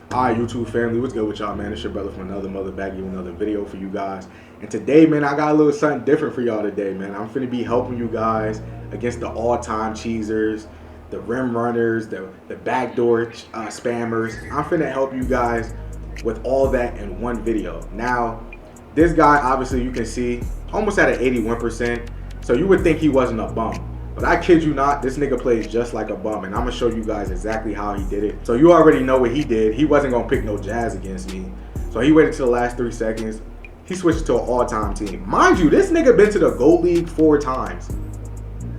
Alright, YouTube family, what's good with y'all, man? It's your brother from another mother back with another video for you guys. And today, man, I got a little something different for y'all today, man. I'm finna be helping you guys against the all-time cheesers, the rim runners, the backdoor spammers. I'm finna help you guys with all that in one video. Now, this guy, obviously, you can see, almost at an 81%. So you would think he wasn't a bum. But I kid you not, this nigga plays just like a bum, and I'm gonna show you guys exactly how he did it. So you already know what he did. He wasn't gonna pick no Jazz against me. So he waited till the last 3 seconds. He switched to an all-time team. Mind you, this nigga been to the GOAT League 4 times.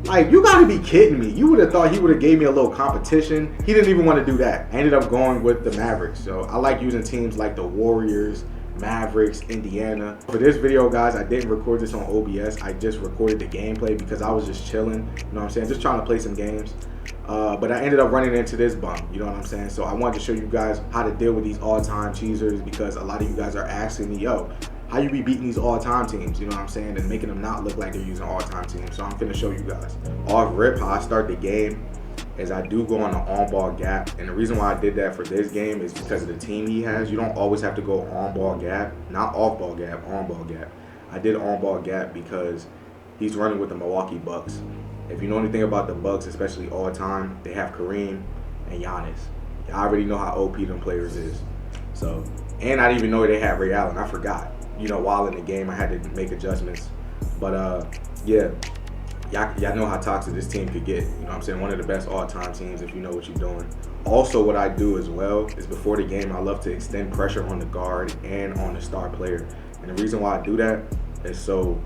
Like, you gotta be kidding me. You would have thought he would have gave me a little competition. He didn't even want to do that. I ended up going with the Mavericks. So I like using teams like the Warriors, Mavericks, Indiana. For this video, guys, I didn't record this on OBS. I just recorded the gameplay because I was just chilling, you know what I'm saying, just trying to play some games. But I ended up running into this bum, you know what I'm saying? So I wanted to show you guys how to deal with these all-time cheesers because a lot of you guys are asking me, yo, how you be beating these all-time teams, you know what I'm saying, and making them not look like they're using all-time teams. So I'm finna show you guys. Off rip, how I start the game is I do go on an on-ball gap, and the reason why I did that for this game is because of the team he has. You don't always have to go on-ball gap, not off-ball gap, on-ball gap. I did on-ball gap because he's running with the Milwaukee Bucks. If you know anything about the Bucks, especially all-time, they have Kareem and Giannis. I already know how OP them players is. So, and I didn't even know they had Ray Allen. I forgot. You know, while in the game, I had to make adjustments. But yeah. Y'all know how toxic this team could get. You know what I'm saying? One of the best all-time teams if you know what you're doing. Also, what I do as well is before the game, I love to extend pressure on the guard and on the star player. And the reason why I do that is so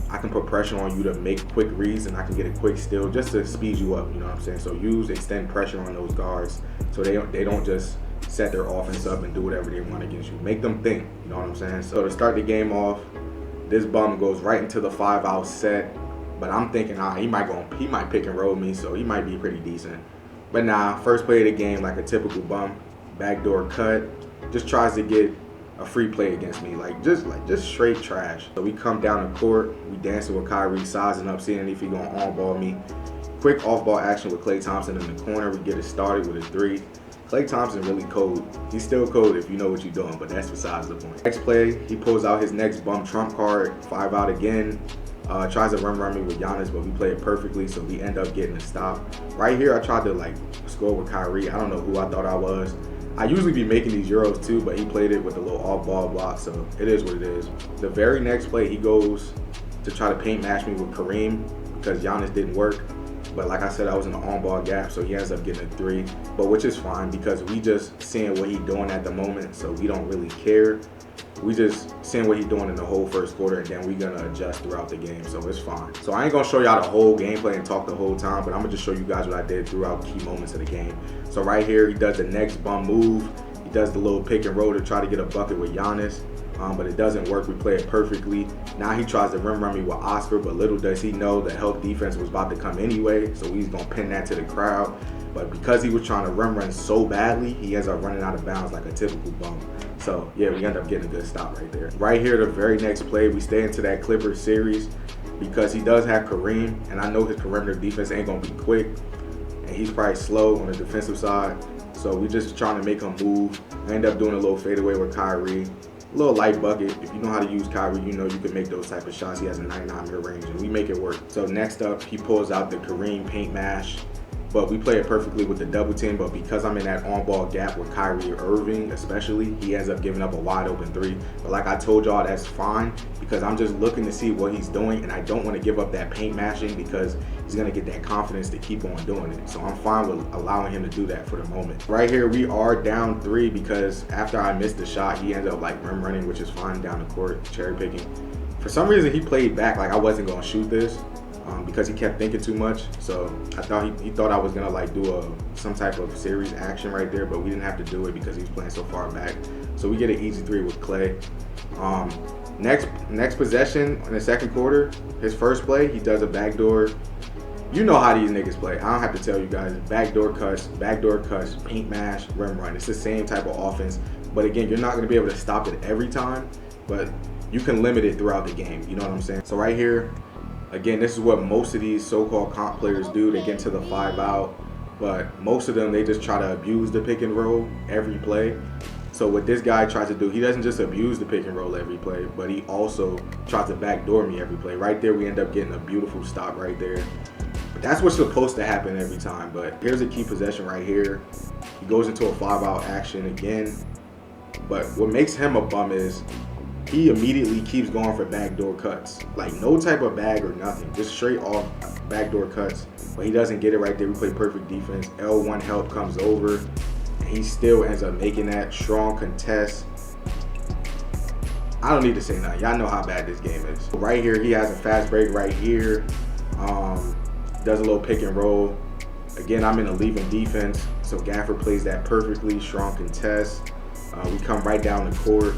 I can put pressure on you to make quick reads and I can get a quick steal just to speed you up. You know what I'm saying? So extend pressure on those guards so they don't just set their offense up and do whatever they want against you. Make them think. You know what I'm saying? So to start the game off, this bum goes right into the 5-out set. But I'm thinking, he might pick and roll me, so he might be pretty decent. But nah, first play of the game, like a typical bum, backdoor cut, just tries to get a free play against me, just straight trash. So we come down the court, we dancing with Kyrie, sizing up, seeing if he gonna on-ball me. Quick off-ball action with Klay Thompson in the corner. We get it started with a 3. Klay Thompson really cold. He's still cold if you know what you're doing, but that's besides the point. Next play, he pulls out his next bum trump card, 5-out again. Tries to run me with Giannis, but we play it perfectly, so we end up getting a stop. Right here, I tried to score with Kyrie. I don't know who I thought I was. I usually be making these Euros too, but he played it with a little off-ball block, so it is what it is. The very next play, he goes to try to paint match me with Kareem because Giannis didn't work. But like I said, I was in the on-ball gap, so he ends up getting a 3, but which is fine because we just seeing what he's doing at the moment, so we don't really care. We just seeing what he's doing in the whole first quarter, and then we're gonna adjust throughout the game, so it's fine. So I ain't gonna show y'all the whole gameplay and talk the whole time, but I'm gonna just show you guys what I did throughout key moments of the game. So right here, he does the next bum move. He does the little pick and roll to try to get a bucket with Giannis, but it doesn't work. We play it perfectly. Now he tries to rim run me with Oscar, but little does he know the help defense was about to come anyway, so he's gonna pin that to the crowd. But because he was trying to run so badly, he ends up running out of bounds like a typical bum. So yeah, we end up getting a good stop right there. Right here, the very next play, we stay into that Clippers series because he does have Kareem, and I know his perimeter defense ain't gonna be quick, and he's probably slow on the defensive side. So we just trying to make him move. I end up doing a little fadeaway with Kyrie. A little light bucket. If you know how to use Kyrie, you know you can make those type of shots. He has a 99 mid-range, and we make it work. So next up, he pulls out the Kareem paint mash. But we play it perfectly with the double team, but because I'm in that on-ball gap with Kyrie Irving especially, he ends up giving up a wide open 3. But like I told y'all, that's fine because I'm just looking to see what he's doing, and I don't want to give up that paint mashing because he's going to get that confidence to keep on doing it. So I'm fine with allowing him to do that for the moment. Right here, we are down 3 because after I missed the shot, he ended up rim running, which is fine down the court, cherry picking. For some reason, he played back like I wasn't going to shoot this. Because he kept thinking too much, so I thought he thought I was gonna do some type of series action right there, but we didn't have to do it because he was playing so far back. So we get an easy 3 with Klay. Next possession in the second quarter, his first play, he does a backdoor. You know how these niggas play. I don't have to tell you guys. Backdoor cuts, paint mash, rim run. It's the same type of offense, but again, you're not gonna be able to stop it every time, but you can limit it throughout the game. You know what I'm saying? So right here. Again, this is what most of these so-called comp players do. They get into the 5-out. but most of them, they just try to abuse the pick and roll every play. So what this guy tries to do, he doesn't just abuse the pick and roll every play, but he also tries to backdoor me every play. Right there, we end up getting a beautiful stop right there. But that's what's supposed to happen every time. But here's a key possession right here. He goes into a 5-out action again. But what makes him a bum is he immediately keeps going for backdoor cuts. Like no type of bag or nothing, just straight off backdoor cuts. But he doesn't get it right there. We play perfect defense. L1 help comes over. He still ends up making that strong contest. I don't need to say nothing. Y'all know how bad this game is. Right here, he has a fast break right here. Does a little pick and roll. Again, I'm in a leaving defense, so Gaffer plays that perfectly. Strong contest. We come right down the court.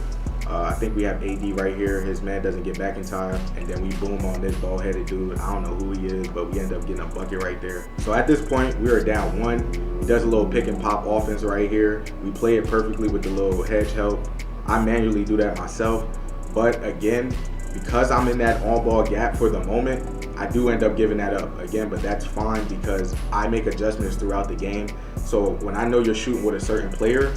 I think we have AD right here. His man doesn't get back in time, and then we boom on this ball-headed dude. I don't know who he is, but we end up getting a bucket right there. So at this point, we are down 1. He does a little pick and pop offense right here. We play it perfectly with the little hedge help. I manually do that myself, but again, because I'm in that on-ball gap for the moment, I do end up giving that up again, but that's fine because I make adjustments throughout the game. So when I know you're shooting with a certain player,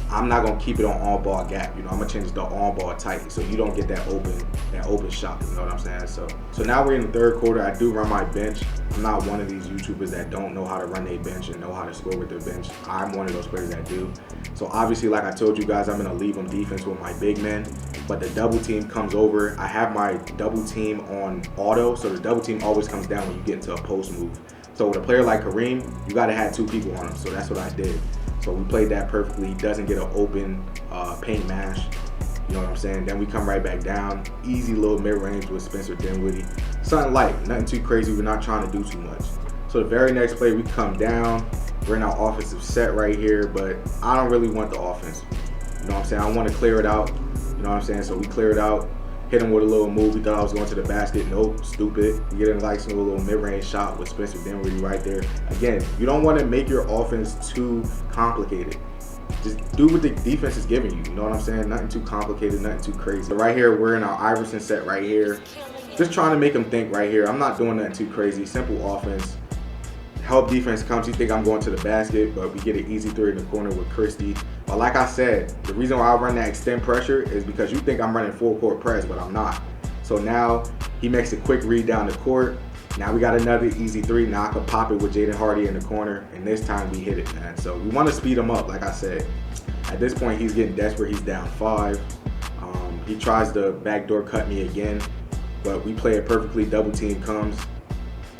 I'm not gonna keep it on all ball gap. You know, I'm gonna change the on ball tight so you don't get that open shot. You know what I'm saying? So now we're in the third quarter. I do run my bench. I'm not one of these YouTubers that don't know how to run their bench and know how to score with their bench. I'm one of those players that do. So obviously, like I told you guys, I'm gonna leave them defense with my big men. But the double team comes over. I have my double team on auto, so the double team always comes down when you get into a post move. So with a player like Kareem, you gotta have 2 people on him. So that's what I did. So we played that perfectly. He doesn't get an open paint mash. You know what I'm saying? Then we come right back down. Easy little mid-range with Spencer Dinwiddie. Something light, nothing too crazy. We're not trying to do too much. So the very next play, we come down. We're in our offensive set right here, but I don't really want the offense. You know what I'm saying? I want to clear it out. You know what I'm saying? So we clear it out. Hit him with a little move. We thought I was going to the basket. Nope, stupid. We get in like some little mid-range shot with Spencer Dinwiddie right there. Again, you don't want to make your offense too complicated. Just do what the defense is giving you. You know what I'm saying? Nothing too complicated, nothing too crazy. So right here, we're in our Iverson set right here. Just trying to make him think right here. I'm not doing nothing too crazy. Simple offense. Help defense comes. You think I'm going to the basket, but we get an easy 3 in the corner with Christie. But like I said, the reason why I run that extend pressure is because you think I'm running full court press, but I'm not. So now he makes a quick read down the court. Now we got another easy 3. Now I can pop it with Jaden Hardy in the corner, and this time we hit it, man. So we want to speed him up, like I said. At this point, he's getting desperate. He's down 5. He tries to backdoor cut me again, but we play it perfectly. Double team comes.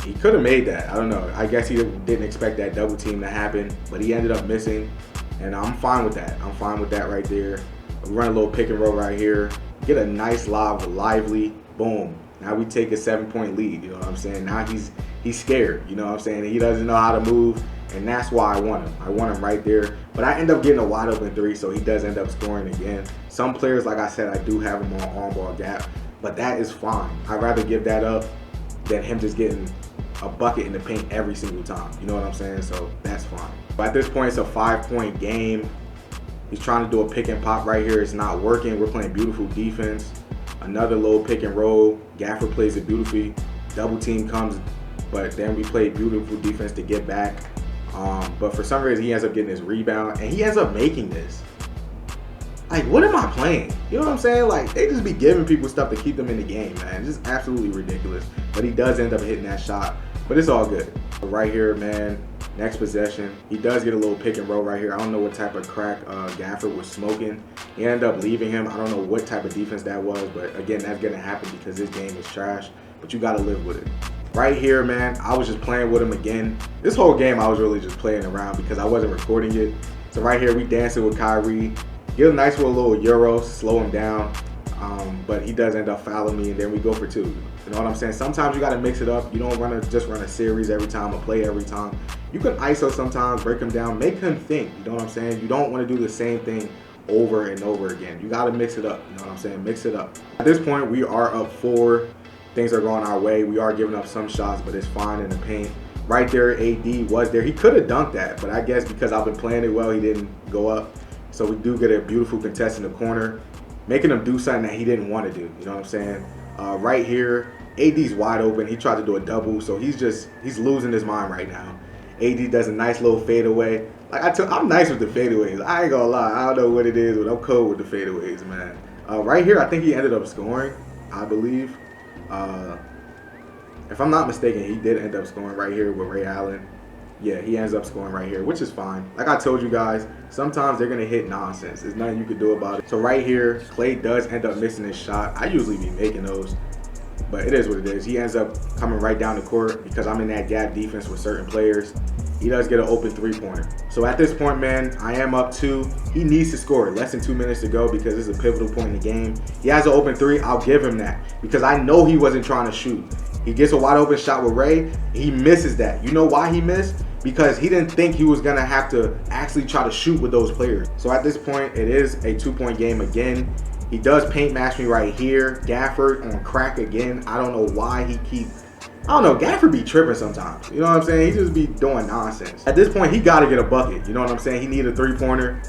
He could have made that. I don't know. I guess he didn't expect that double team to happen, but he ended up missing, and I'm fine with that. I'm fine with that right there. We run a little pick and roll right here. Get a nice lob with Lively. Boom. Now we take a 7-point lead. You know what I'm saying? Now he's scared. You know what I'm saying? He doesn't know how to move, and that's why I want him. I want him right there. But I end up getting a wide open 3, so he does end up scoring again. Some players, like I said, I do have him on ball gap, but that is fine. I'd rather give that up than him just getting a bucket in the paint every single time. You know what I'm saying? So that's fine. But at this point, it's a 5-point game. He's trying to do a pick and pop right here. It's not working. We're playing beautiful defense. Another low pick and roll. Gaffer plays it beautifully. Double team comes, but then we play beautiful defense to get back. But for some reason, he ends up getting his rebound, and he ends up making this. Like, what am I playing? You know what I'm saying? Like, they just be giving people stuff to keep them in the game, man. It's just absolutely ridiculous. But he does end up hitting that shot. But it's all good. Right here, man, next possession. He does get a little pick and roll right here. I don't know what type of crack Gaffer was smoking. He ended up leaving him. I don't know what type of defense that was. But, again, that's going to happen because this game is trash. But you got to live with it. Right here, man, I was just playing with him again. This whole game, I was really just playing around because I wasn't recording it. So right here, we dancing with Kyrie. Get a nice little Euro, slow him down. But he does end up fouling me, and then we go for 2. You know what I'm saying? Sometimes you got to mix it up. You don't just run a series every time, a play every time. You can ISO sometimes, break him down, make him think. You know what I'm saying? You don't want to do the same thing over and over again. You got to mix it up. You know what I'm saying? Mix it up. At this point, we are up 4. Things are going our way. We are giving up some shots, but it's fine in the paint. Right there, AD was there. He could have dunked that, but I guess because I've been playing it well, he didn't go up. So we do get a beautiful contest in the corner, making him do something that he didn't want to do. You know what I'm saying? Right here, AD's wide open. He tried to do a double, so he's losing his mind right now. AD does a nice little fadeaway. Like I'm nice with the fadeaways. I ain't gonna lie. I don't know what it is, but I'm cool with the fadeaways, man. Right here, I think he ended up scoring, I believe. If I'm not mistaken, he did end up scoring right here with Ray Allen. Yeah, he ends up scoring right here, which is fine. Like I told you guys, sometimes they're going to hit nonsense. There's nothing you can do about it. So right here, Clay does end up missing his shot. I usually be making those, but it is what it is. He ends up coming right down the court because I'm in that gap defense with certain players. He does get an open three-pointer. So at this point, man, I am up 2. He needs to score. Less than 2 minutes to go because this is a pivotal point in the game. He has an open 3. I'll give him that because I know he wasn't trying to shoot. He gets a wide open shot with Ray. He misses that. You know why he missed? Because he didn't think he was going to have to actually try to shoot with those players. So at this point, it is a 2-point game again. He does paint match me right here. Gafford on crack again. I don't know why he keeps... I don't know, Gafford be tripping sometimes. You know what I'm saying? He just be doing nonsense. At this point, he got to get a bucket. You know what I'm saying? He need a three-pointer.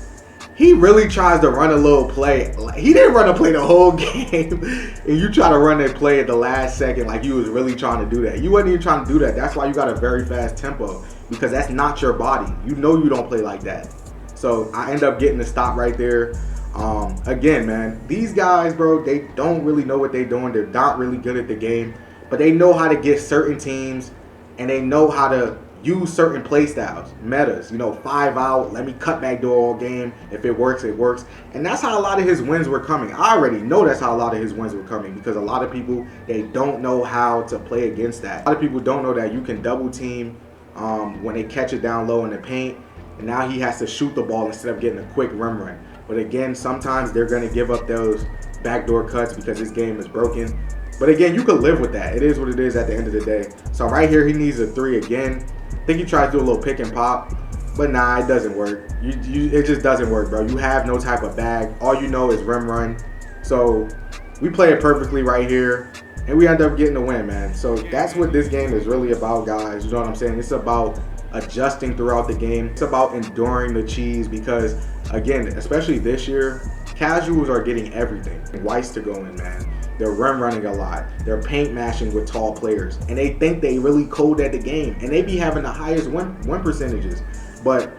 He really tries to run a little play. He didn't run a play the whole game. And you try to run that play at the last second like you was really trying to do that. You wasn't even trying to do that. That's why you got a very fast tempo. Because that's not your body. You know you don't play like that. So I end up getting the stop right there. Again, man, these guys, bro, they don't really know what they're doing. They're not really good at the game. But they know how to get certain teams, and they know how to use certain play styles, metas. You know, 5 out, let me cut back door all game. If it works, it works. And that's how a lot of his wins were coming. I already know that's how a lot of his wins were coming because a lot of people, they don't know how to play against that. A lot of people don't know that you can double team when they catch it down low in the paint. And now he has to shoot the ball instead of getting a quick rim run. But again, sometimes they're going to give up those backdoor cuts because this game is broken. But again, you could live with that. It is what it is at the end of the day. So right here, he needs a 3 again. I think he tries to do a little pick and pop, but nah, it doesn't work. It just doesn't work, bro. You have no type of bag. All you know is rim run. So we play it perfectly right here, and we end up getting the win, man. So that's what this game is really about, guys. You know what I'm saying? It's about adjusting throughout the game. It's about enduring the cheese because, again, especially this year, casuals are getting everything. Whites to go in, man. They're rim running a lot. They're paint mashing with tall players. And they think they really cold at the game. And they be having the highest win percentages. But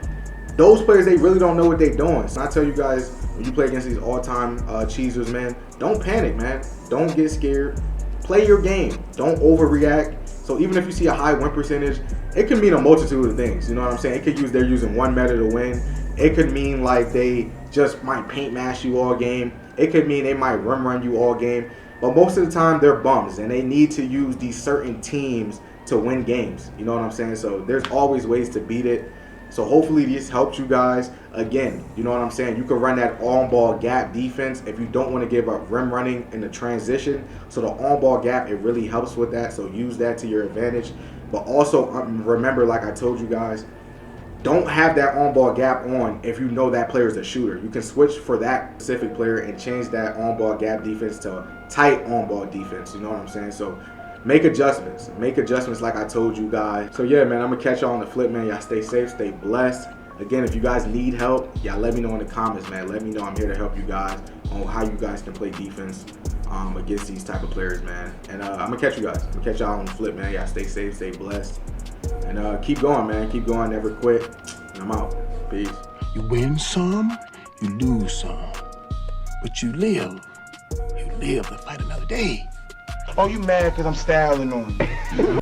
those players, they really don't know what they're doing. So I tell you guys, when you play against these all-time cheesers, man, don't panic, man. Don't get scared. Play your game. Don't overreact. So even if you see a high win percentage, it could mean a multitude of things. You know what I'm saying? It could use they're using one meta to win. It could mean like they just might paint mash you all game. It could mean they might rim run you all game. But most of the time, they're bums, and they need to use these certain teams to win games. You know what I'm saying? So there's always ways to beat it. So hopefully this helps you guys. Again, you know what I'm saying? You can run that on-ball gap defense if you don't want to give up rim running in the transition. So the on-ball gap, it really helps with that. So use that to your advantage. But also remember, like I told you guys, don't have that on-ball gap on if you know that player is a shooter. You can switch for that specific player and change that on-ball gap defense to tight on-ball defense. You know what I'm saying? So make adjustments. Make adjustments like I told you guys. So yeah, man, I'm going to catch y'all on the flip, man. Y'all stay safe, stay blessed. Again, if you guys need help, y'all let me know in the comments, man. Let me know. I'm here to help you guys on how you guys can play defense against these type of players, man. And I'm going to catch you guys. I'm going to catch y'all on the flip, man. Y'all stay safe, stay blessed. And keep going, man. Keep going. Never quit. And I'm out. Peace. You win some, you lose some. But you live. You live to fight another day. Oh, you mad because I'm styling on you.